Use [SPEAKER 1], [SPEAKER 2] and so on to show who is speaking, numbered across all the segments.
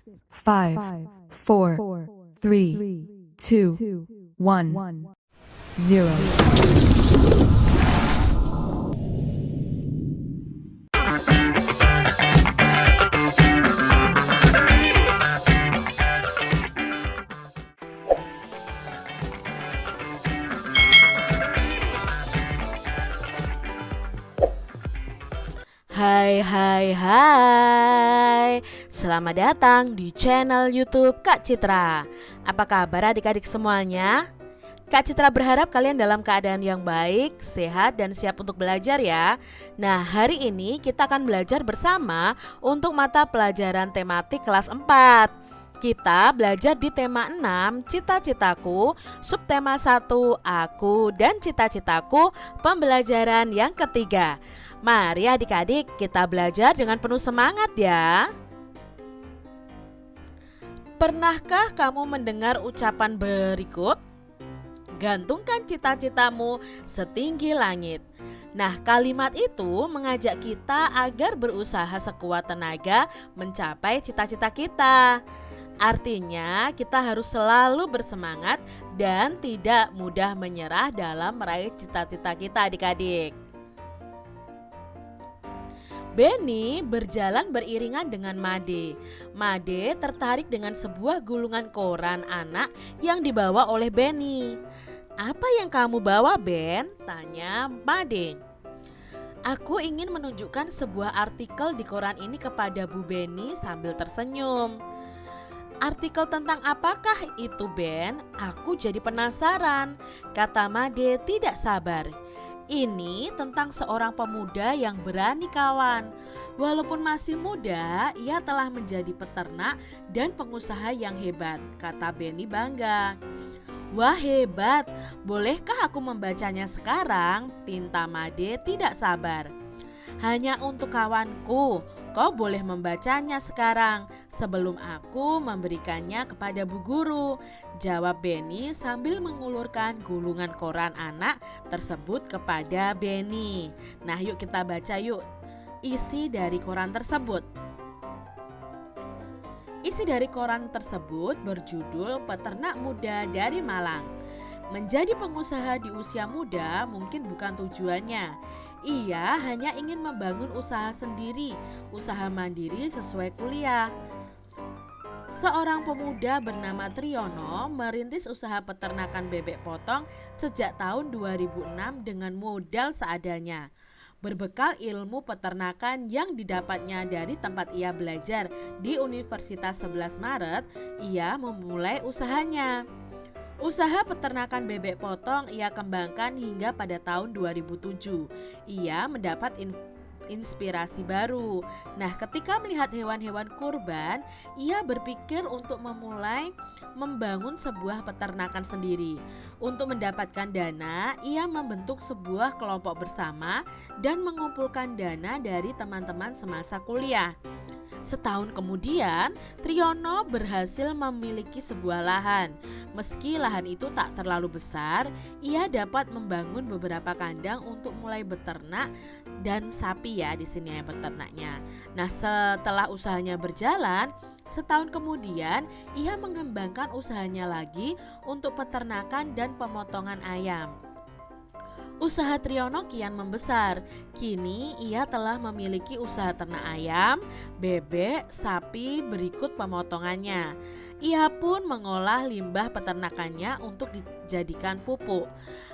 [SPEAKER 1] 5, 4, 3, 2, 1, 0.
[SPEAKER 2] Hai, selamat datang di channel YouTube Kak Citra. Apa kabar adik-adik semuanya? Kak Citra berharap kalian dalam keadaan yang baik, sehat, dan siap untuk belajar ya. Nah, hari ini kita akan belajar bersama untuk mata pelajaran tematik kelas 4. Kita belajar di tema 6, cita-citaku, subtema 1, aku, dan cita-citaku, pembelajaran yang ketiga. Mari adik-adik kita belajar dengan penuh semangat ya. Pernahkah kamu mendengar ucapan berikut? Gantungkan cita-citamu setinggi langit. Nah, kalimat itu mengajak kita agar berusaha sekuat tenaga mencapai cita-cita kita. Artinya kita harus selalu bersemangat dan tidak mudah menyerah dalam meraih cita-cita kita adik-adik. Benny berjalan beriringan dengan Made. Made tertarik dengan sebuah gulungan koran anak yang dibawa oleh Benny. "Apa yang kamu bawa, Ben?" tanya Made. "Aku ingin menunjukkan sebuah artikel di koran ini kepada Bu Benny," sambil tersenyum. "Artikel tentang apakah itu, Ben? Aku jadi penasaran," kata Made tidak sabar. "Ini tentang seorang pemuda yang berani kawan. Walaupun masih muda, ia telah menjadi peternak dan pengusaha yang hebat," kata Benny bangga. "Wah, hebat. Bolehkah aku membacanya sekarang?" pinta Made tidak sabar. "Hanya untuk kawanku. Kau boleh membacanya sekarang sebelum aku memberikannya kepada Bu Guru," jawab Benny sambil mengulurkan gulungan koran anak tersebut kepada Benny. Nah, yuk kita baca yuk isi dari koran tersebut. Isi dari koran tersebut berjudul "Peternak Muda dari Malang." Menjadi pengusaha di usia muda mungkin bukan tujuannya. Ia hanya ingin membangun usaha sendiri, usaha mandiri sesuai kuliah. Seorang pemuda bernama Triyono merintis usaha peternakan bebek potong sejak tahun 2006 dengan modal seadanya. Berbekal ilmu peternakan yang didapatnya dari tempat ia belajar di Universitas 11 Maret, ia memulai usahanya. Usaha peternakan bebek potong ia kembangkan hingga pada tahun 2007. Ia mendapat inspirasi baru. Nah, ketika melihat hewan-hewan kurban, ia berpikir untuk memulai membangun sebuah peternakan sendiri. Untuk mendapatkan dana, ia membentuk sebuah kelompok bersama dan mengumpulkan dana dari teman-teman semasa kuliah. Setahun kemudian, Triyono berhasil memiliki sebuah lahan. Meski lahan itu tak terlalu besar, ia dapat membangun beberapa kandang untuk mulai beternak dan sapi ya di sini ya peternaknya. Nah, setelah usahanya berjalan, setahun kemudian ia mengembangkan usahanya lagi untuk peternakan dan pemotongan ayam. Usaha Triyono kian membesar. Kini ia telah memiliki usaha ternak ayam, bebek, sapi berikut pemotongannya. Ia pun mengolah limbah peternakannya untuk dijadikan pupuk.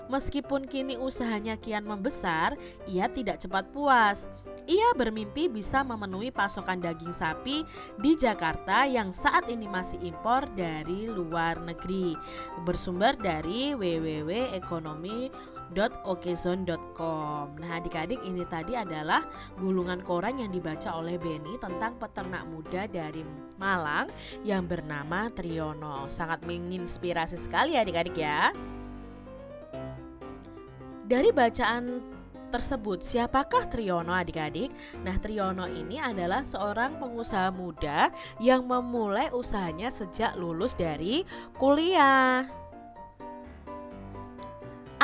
[SPEAKER 2] Meskipun kini usahanya kian membesar, ia tidak cepat puas. Ia bermimpi bisa memenuhi pasokan daging sapi di Jakarta yang saat ini masih impor dari luar negeri. Bersumber dari www.ekonomi.okezone.com. Nah, adik-adik, ini tadi adalah gulungan koran yang dibaca oleh Benny tentang peternak muda dari Malang yang bernama Triyono. Sangat menginspirasi sekali adik-adik ya. Dari bacaan tersebut, siapakah Triyono adik-adik? Nah, Triyono ini adalah seorang pengusaha muda yang memulai usahanya sejak lulus dari kuliah.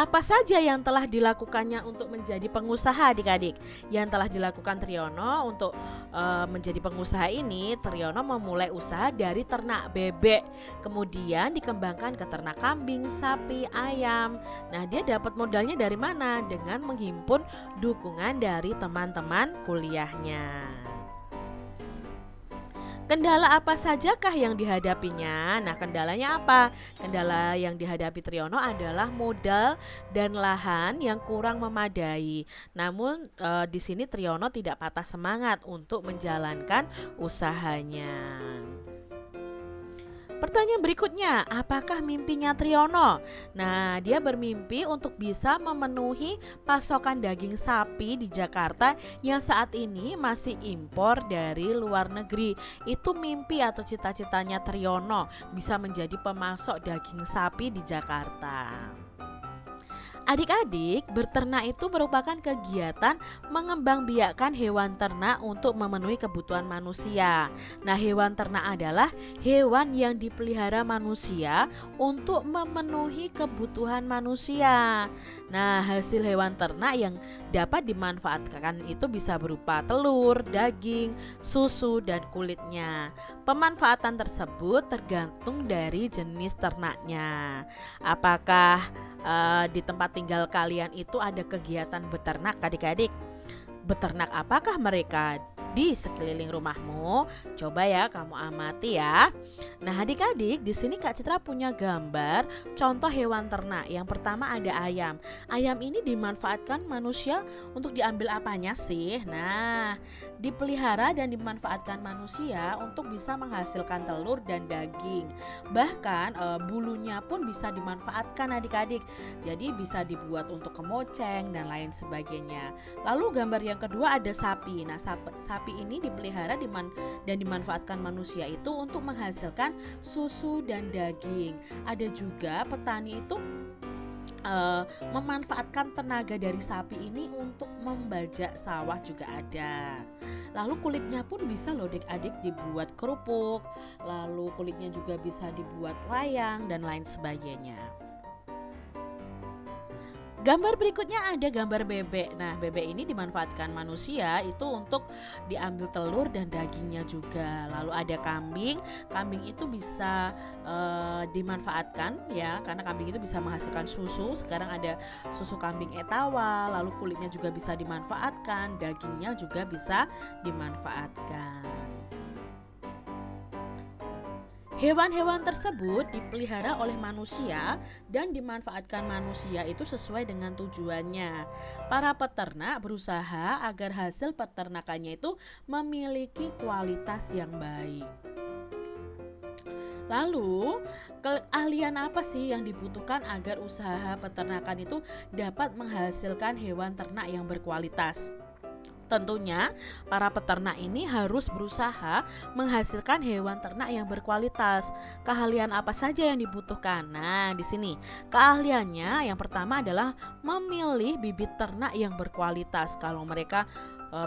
[SPEAKER 2] Apa saja yang telah dilakukannya untuk menjadi pengusaha adik-adik? Yang telah dilakukan Triyono untuk menjadi pengusaha ini, Triyono memulai usaha dari ternak bebek, kemudian dikembangkan ke ternak kambing, sapi, ayam. Nah, dia dapat modalnya dari mana? Dengan menghimpun dukungan dari teman-teman kuliahnya. Kendala apa sajakah yang dihadapinya? Nah, kendalanya apa? Kendala yang dihadapi Triyono adalah modal dan lahan yang kurang memadai. Namun di sini Triyono tidak patah semangat untuk menjalankan usahanya. Pertanyaan berikutnya, apakah mimpinya Triyono? Nah, dia bermimpi untuk bisa memenuhi pasokan daging sapi di Jakarta yang saat ini masih impor dari luar negeri. Itu mimpi atau cita-citanya Triyono, bisa menjadi pemasok daging sapi di Jakarta. Adik-adik, berternak itu merupakan kegiatan mengembangbiakkan hewan ternak untuk memenuhi kebutuhan manusia. Nah, hewan ternak adalah hewan yang dipelihara manusia untuk memenuhi kebutuhan manusia. Nah, hasil hewan ternak yang dapat dimanfaatkan itu bisa berupa telur, daging, susu, dan kulitnya. Pemanfaatan tersebut tergantung dari jenis ternaknya. Apakah di tempat tinggal kalian itu ada kegiatan beternak adik-adik? Beternak apakah mereka di sekeliling rumahmu? Coba ya kamu amati ya. Nah, adik-adik, di sini Kak Citra punya gambar contoh hewan ternak. Yang pertama ada ayam. Ayam ini dimanfaatkan manusia untuk diambil apanya sih? Nah, dipelihara dan dimanfaatkan manusia untuk bisa menghasilkan telur dan daging. Bahkan bulunya pun bisa dimanfaatkan adik-adik. Jadi bisa dibuat untuk kemoceng dan lain sebagainya. Lalu gambar yang kedua ada sapi. Nah, sapi ini dipelihara dan dimanfaatkan manusia itu untuk menghasilkan susu dan daging. Ada juga petani itu memanfaatkan tenaga dari sapi ini untuk membajak sawah juga ada. Lalu kulitnya pun bisa loh adik-adik dibuat kerupuk. Lalu kulitnya juga bisa dibuat wayang dan lain sebagainya. Gambar berikutnya ada gambar bebek. Nah, bebek ini dimanfaatkan manusia itu untuk diambil telur dan dagingnya juga. Lalu ada kambing. Kambing itu bisa dimanfaatkan ya, karena kambing itu bisa menghasilkan susu. Sekarang ada susu kambing etawa. Lalu kulitnya juga bisa dimanfaatkan, dagingnya juga bisa dimanfaatkan. Hewan-hewan tersebut dipelihara oleh manusia dan dimanfaatkan manusia itu sesuai dengan tujuannya. Para peternak berusaha agar hasil peternakannya itu memiliki kualitas yang baik. Lalu, keahlian apa sih yang dibutuhkan agar usaha peternakan itu dapat menghasilkan hewan ternak yang berkualitas? Tentunya para peternak ini harus berusaha menghasilkan hewan ternak yang berkualitas. Keahlian apa saja yang dibutuhkan? Nah, di sini keahliannya yang pertama adalah memilih bibit ternak yang berkualitas. Kalau mereka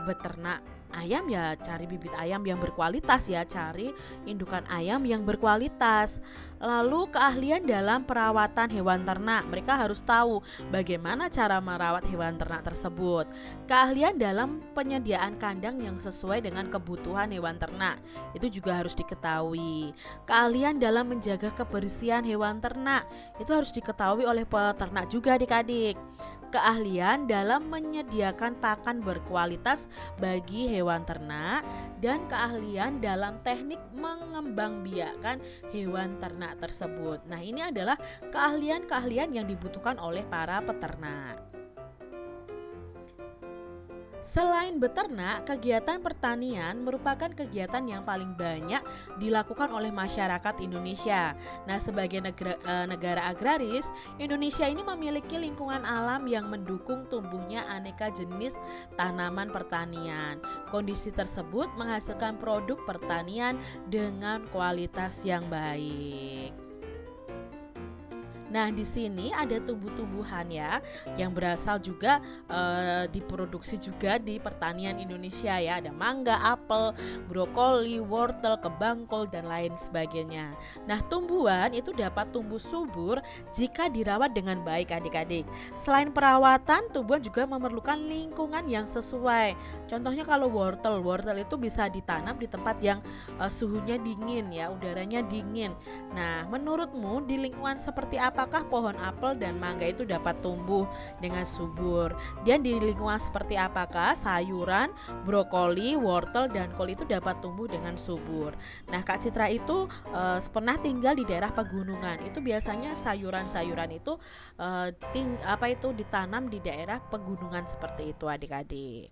[SPEAKER 2] beternak ayam ya cari bibit ayam yang berkualitas ya, cari indukan ayam yang berkualitas. Lalu keahlian dalam perawatan hewan ternak, mereka harus tahu bagaimana cara merawat hewan ternak tersebut. Keahlian dalam penyediaan kandang yang sesuai dengan kebutuhan hewan ternak, itu juga harus diketahui. Keahlian dalam menjaga kebersihan hewan ternak, itu harus diketahui oleh peternak juga adik-adik. Keahlian dalam menyediakan pakan berkualitas bagi hewan ternak, dan keahlian dalam teknik mengembangbiakkan hewan ternak tersebut. Nah, ini adalah keahlian-keahlian yang dibutuhkan oleh para peternak. Selain beternak, kegiatan pertanian merupakan kegiatan yang paling banyak dilakukan oleh masyarakat Indonesia. Nah, sebagai negara agraris, Indonesia ini memiliki lingkungan alam yang mendukung tumbuhnya aneka jenis tanaman pertanian. Kondisi tersebut menghasilkan produk pertanian dengan kualitas yang baik. Nah, di sini ada tumbuh-tumbuhan ya yang berasal juga diproduksi juga di pertanian Indonesia ya. Ada mangga, apel, brokoli, wortel, kebangkol dan lain sebagainya. Nah, tumbuhan itu dapat tumbuh subur jika dirawat dengan baik adik-adik. Selain perawatan, tumbuhan juga memerlukan lingkungan yang sesuai. Contohnya kalau wortel itu bisa ditanam di tempat yang suhunya dingin ya, udaranya dingin. Nah, menurutmu di lingkungan seperti apakah pohon apel dan mangga itu dapat tumbuh dengan subur? Dan di lingkungan seperti apakah sayuran, brokoli, wortel dan kol itu dapat tumbuh dengan subur? Nah, Kak Citra itu pernah tinggal di daerah pegunungan. Itu biasanya sayuran-sayuran itu ditanam di daerah pegunungan seperti itu adik-adik.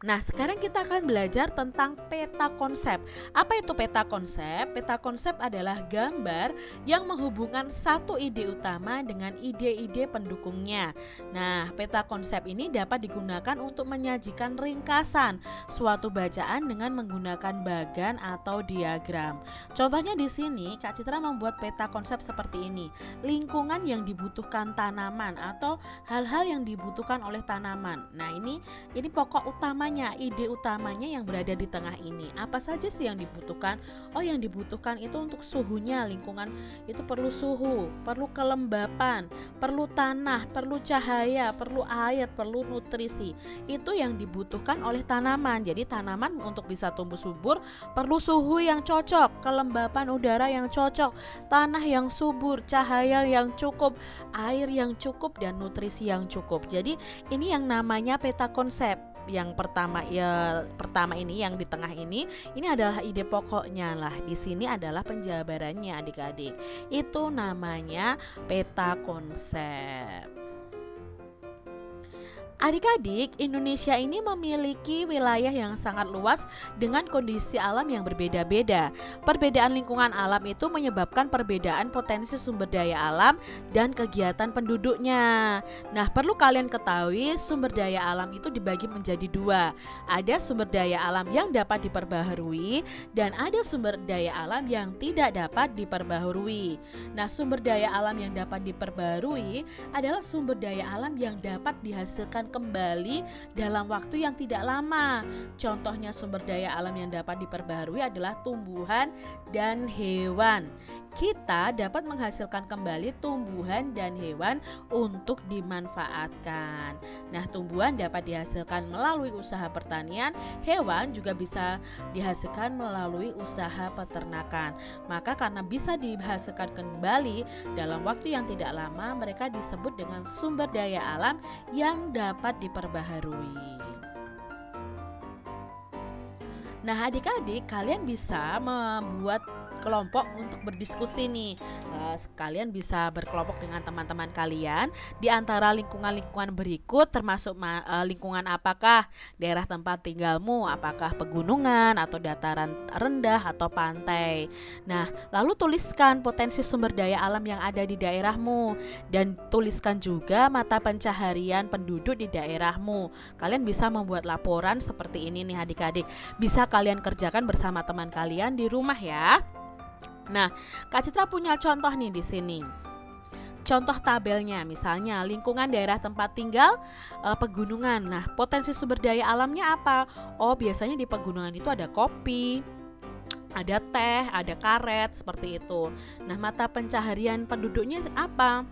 [SPEAKER 2] Nah, sekarang kita akan belajar tentang peta konsep. Apa itu peta konsep? Peta konsep adalah gambar yang menghubungkan satu ide utama dengan ide-ide pendukungnya. Nah, peta konsep ini dapat digunakan untuk menyajikan ringkasan suatu bacaan dengan menggunakan bagan atau diagram. Contohnya di sini, Kak Citra membuat peta konsep seperti ini. Lingkungan yang dibutuhkan tanaman atau hal-hal yang dibutuhkan oleh tanaman. Nah, ini pokok utama, ide utamanya yang berada di tengah ini. Apa saja sih yang dibutuhkan? Oh, yang dibutuhkan itu untuk suhunya, lingkungan itu perlu suhu, perlu kelembapan, perlu tanah, perlu cahaya, perlu air, perlu nutrisi. Itu yang dibutuhkan oleh tanaman. Jadi tanaman untuk bisa tumbuh subur perlu suhu yang cocok, kelembapan udara yang cocok, tanah yang subur, cahaya yang cukup, air yang cukup dan nutrisi yang cukup. Jadi ini yang namanya peta konsep. Yang pertama ini yang di tengah ini adalah ide pokoknya lah. Di sini adalah penjabarannya adik-adik. Itu namanya peta konsep. Adik-adik, Indonesia ini memiliki wilayah yang sangat luas dengan kondisi alam yang berbeda-beda. Perbedaan lingkungan alam itu menyebabkan perbedaan potensi sumber daya alam dan kegiatan penduduknya. Nah, perlu kalian ketahui sumber daya alam itu dibagi menjadi dua. Ada sumber daya alam yang dapat diperbaharui dan ada sumber daya alam yang tidak dapat diperbaharui. Nah, sumber daya alam yang dapat diperbaharui adalah sumber daya alam yang dapat dihasilkan kembali dalam waktu yang tidak lama. Contohnya sumber daya alam yang dapat diperbaharui adalah tumbuhan dan hewan. Kita dapat menghasilkan kembali tumbuhan dan hewan untuk dimanfaatkan. Nah, tumbuhan dapat dihasilkan melalui usaha pertanian, hewan juga bisa dihasilkan melalui usaha peternakan. Maka karena bisa dihasilkan kembali dalam waktu yang tidak lama, mereka disebut dengan sumber daya alam yang dapat diperbaharui. Nah, adik-adik, kalian bisa membuat kelompok untuk berdiskusi nih. Kalian bisa berkelompok dengan teman-teman kalian di antara lingkungan-lingkungan berikut, termasuk lingkungan apakah daerah tempat tinggalmu, apakah pegunungan atau dataran rendah atau pantai. Nah, lalu tuliskan potensi sumber daya alam yang ada di daerahmu dan tuliskan juga mata pencaharian penduduk di daerahmu. Kalian bisa membuat laporan seperti ini nih adik-adik. Bisa kalian kerjakan bersama teman kalian di rumah ya. Nah, Kak Citra punya contoh nih di sini. Contoh tabelnya, misalnya lingkungan daerah tempat tinggal pegunungan. Nah, potensi sumber daya alamnya apa? Oh, biasanya di pegunungan itu ada kopi, ada teh, ada karet, seperti itu. Nah, mata pencaharian penduduknya apa?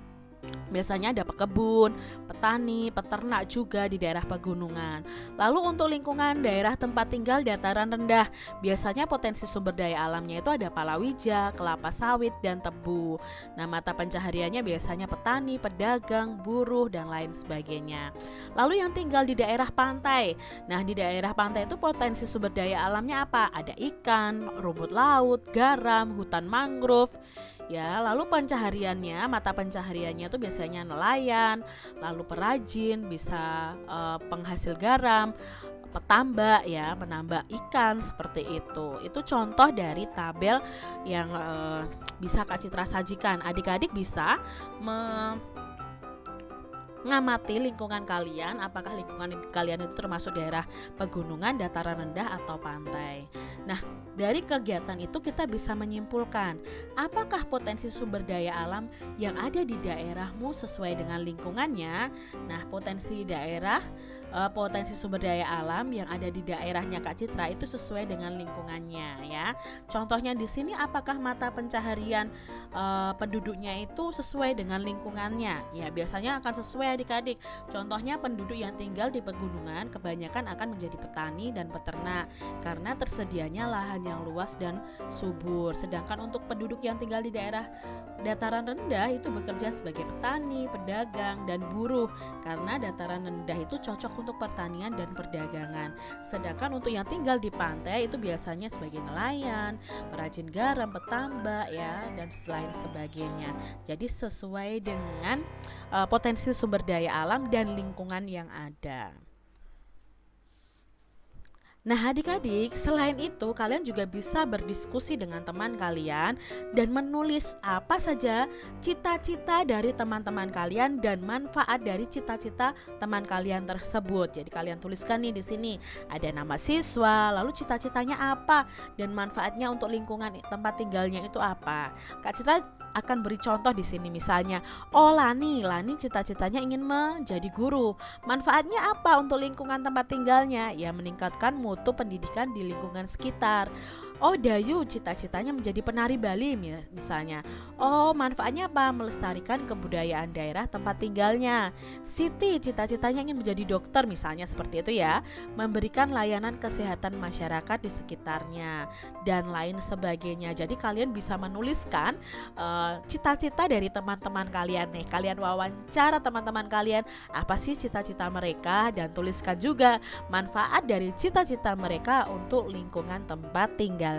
[SPEAKER 2] Biasanya ada pekebun, petani, peternak juga di daerah pegunungan. Lalu untuk lingkungan daerah tempat tinggal dataran rendah, biasanya potensi sumber daya alamnya itu ada palawija, kelapa sawit, dan tebu. Nah, mata pencahariannya biasanya petani, pedagang, buruh, dan lain sebagainya. Lalu yang tinggal di daerah pantai. Nah, di daerah pantai itu potensi sumber daya alamnya apa? Ada ikan, rumput laut, garam, hutan mangrove. Ya, lalu pencahariannya, mata pencahariannya itu biasanya nelayan, lalu perajin, bisa penghasil garam, petambak ya, menambak ikan seperti itu. Itu contoh dari tabel yang bisa Kak Citra sajikan. Adik-adik bisa mengamati lingkungan kalian, apakah lingkungan kalian itu termasuk daerah pegunungan, dataran rendah atau pantai. Nah, Dari kegiatan itu kita bisa menyimpulkan apakah potensi sumber daya alam yang ada di daerahmu sesuai dengan lingkungannya. Nah, potensi sumber daya alam yang ada di daerahnya Kak Citra itu sesuai dengan lingkungannya ya. Contohnya di sini, apakah mata pencaharian penduduknya itu sesuai dengan lingkungannya? Ya, biasanya akan sesuai adik-adik. Contohnya penduduk yang tinggal di pegunungan kebanyakan akan menjadi petani dan peternak karena tersedianya lahan yang luas dan subur. Sedangkan untuk penduduk yang tinggal di daerah dataran rendah itu bekerja sebagai petani, pedagang, dan buruh karena dataran rendah itu cocok untuk pertanian dan perdagangan. Sedangkan untuk yang tinggal di pantai itu biasanya sebagai nelayan, perajin garam, petambak ya, dan lain sebagainya. Jadi sesuai dengan potensi sumber daya alam dan lingkungan yang ada. Nah, adik-adik, selain itu kalian juga bisa berdiskusi dengan teman kalian dan menulis apa saja cita-cita dari teman-teman kalian dan manfaat dari cita-cita teman kalian tersebut. Jadi kalian tuliskan nih di sini, ada nama siswa, lalu cita-citanya apa dan manfaatnya untuk lingkungan tempat tinggalnya itu apa. Kak Citra akan beri contoh di sini, misalnya, Lani cita-citanya ingin menjadi guru. Manfaatnya apa untuk lingkungan tempat tinggalnya? Ya, meningkatkan mutu pendidikan di lingkungan sekitar. Dayu cita-citanya menjadi penari Bali misalnya. Manfaatnya apa? Melestarikan kebudayaan daerah tempat tinggalnya. Siti cita-citanya ingin menjadi dokter misalnya, seperti itu ya. Memberikan layanan kesehatan masyarakat di sekitarnya dan lain sebagainya. Jadi kalian bisa menuliskan cita-cita dari teman-teman kalian nih. Kalian wawancara teman-teman kalian, apa sih cita-cita mereka, dan tuliskan juga manfaat dari cita-cita mereka untuk lingkungan tempat tinggal.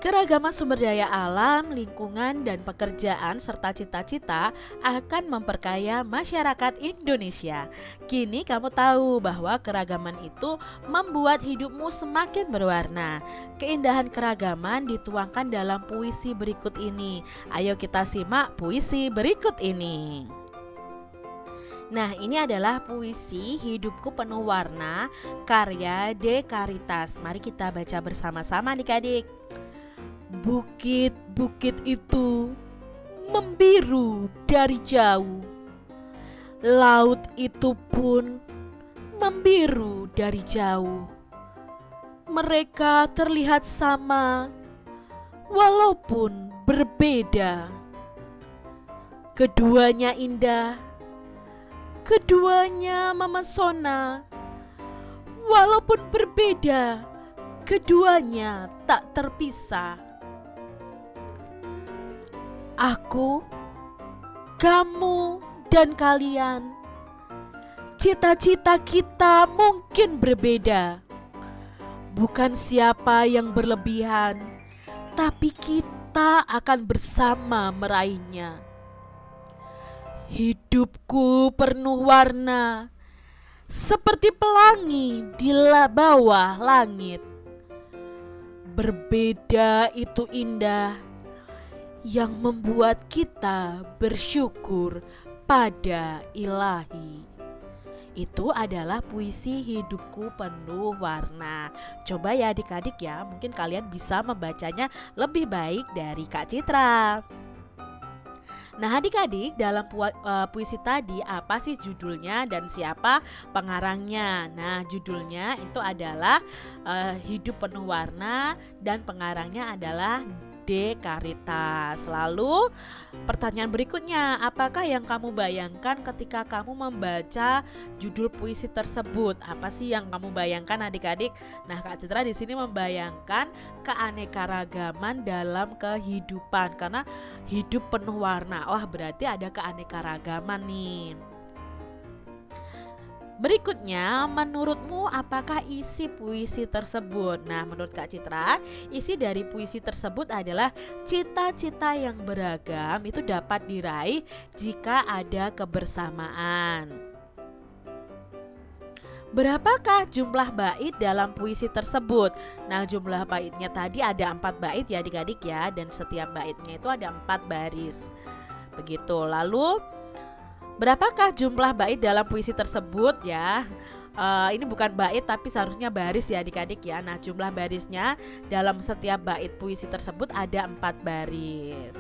[SPEAKER 2] Keragaman sumber daya alam, lingkungan, dan pekerjaan serta cita-cita akan memperkaya masyarakat Indonesia. Kini kamu tahu bahwa keragaman itu membuat hidupmu semakin berwarna. Keindahan keragaman dituangkan dalam puisi berikut ini. Ayo kita simak puisi berikut ini. Nah, ini adalah puisi Hidupku Penuh Warna karya De Caritas. Mari kita baca bersama-sama adik-adik. Bukit-bukit itu membiru dari jauh. Laut itu pun membiru dari jauh. Mereka terlihat sama walaupun berbeda. Keduanya indah, keduanya memesona. Walaupun berbeda, keduanya tak terpisah. Aku, kamu, dan kalian, cita-cita kita mungkin berbeda. Bukan siapa yang berlebihan, tapi kita akan bersama meraihnya. Hidupku penuh warna, seperti pelangi di bawah langit. Berbeda itu indah, yang membuat kita bersyukur pada Ilahi. Itu adalah puisi Hidupku Penuh Warna. Coba ya adik-adik ya, mungkin kalian bisa membacanya lebih baik dari Kak Citra. Nah adik-adik, dalam puisi tadi apa sih judulnya dan siapa pengarangnya? Nah judulnya itu adalah Hidup Penuh Warna dan pengarangnya adalah De Caritas. Lalu pertanyaan berikutnya, apakah yang kamu bayangkan ketika kamu membaca judul puisi tersebut? Apa sih yang kamu bayangkan adik-adik? Nah Kak Citra di sini membayangkan keanekaragaman dalam kehidupan karena hidup penuh warna. Wah berarti ada keanekaragaman nih. Berikutnya, menurutmu apakah isi puisi tersebut? Nah, menurut Kak Citra, isi dari puisi tersebut adalah cita-cita yang beragam itu dapat diraih jika ada kebersamaan. Berapakah jumlah bait dalam puisi tersebut? Nah, jumlah baitnya tadi ada 4 bait ya adik-adik ya, dan setiap baitnya itu ada 4 baris. Begitu. Lalu berapakah jumlah bait dalam puisi tersebut ya? ini bukan bait tapi seharusnya baris ya adik-adik ya. Nah, jumlah barisnya dalam setiap bait puisi tersebut ada 4 baris.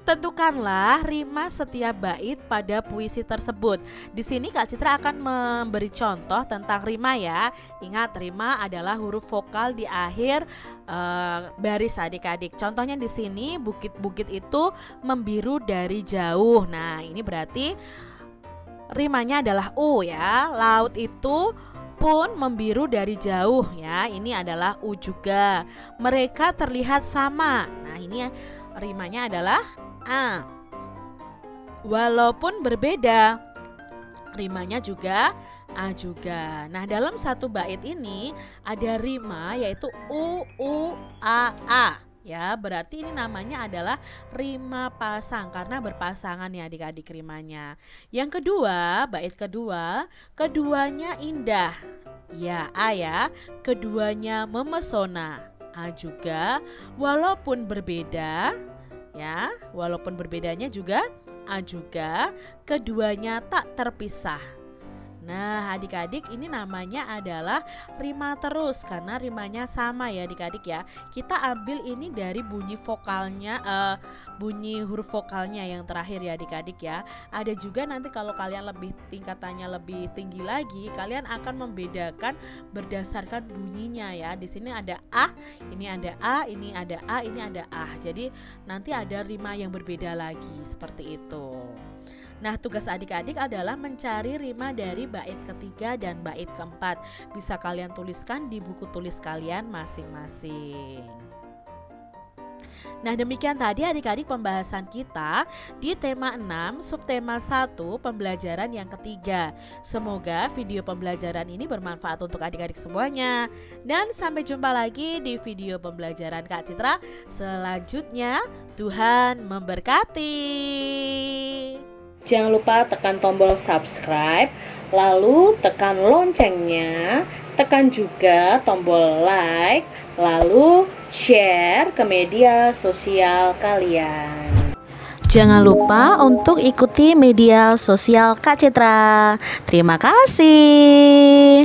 [SPEAKER 2] Tentukanlah rima setiap bait pada puisi tersebut. Di sini Kak Citra akan memberi contoh tentang rima ya. Ingat, rima adalah huruf vokal di akhir baris adik-adik. Contohnya di sini, bukit-bukit itu membiru dari jauh. Nah, ini berarti rimanya adalah U ya. Laut itu pun membiru dari jauh ya. Ini adalah U juga. Mereka terlihat sama. Nah, ini rimanya adalah A. Walaupun berbeda, rimanya juga A juga. Nah, dalam satu bait ini ada rima yaitu U A ya. Berarti ini namanya adalah rima pasang karena berpasangan ya adik-adik rimanya. Yang kedua, bait kedua, keduanya indah. Ya, A ya. Keduanya memesona. A juga. Walaupun berbeda ya, walaupun berbedanya juga A juga. Keduanya tak terpisah. Nah, adik-adik, ini namanya adalah rima terus karena rimanya sama ya adik-adik ya. Kita ambil ini dari bunyi vokalnya, bunyi huruf vokalnya yang terakhir ya adik-adik ya. Ada juga nanti kalau kalian lebih tingkatannya lebih tinggi lagi, kalian akan membedakan berdasarkan bunyinya ya. Di sini ada A, ini ada A, ini ada A, ini ada A. Jadi nanti ada rima yang berbeda lagi seperti itu. Nah, tugas adik-adik adalah mencari rima dari bait ketiga dan bait keempat. Bisa kalian tuliskan di buku tulis kalian masing-masing. Nah, demikian tadi adik-adik pembahasan kita di tema 6 subtema 1 pembelajaran yang ketiga. Semoga video pembelajaran ini bermanfaat untuk adik-adik semuanya. Dan sampai jumpa lagi di video pembelajaran Kak Citra selanjutnya. Tuhan memberkati.
[SPEAKER 3] Jangan lupa tekan tombol subscribe, lalu tekan loncengnya, tekan juga tombol like, lalu share ke media sosial kalian.
[SPEAKER 2] Jangan lupa untuk ikuti media sosial Kak Citra. Terima kasih.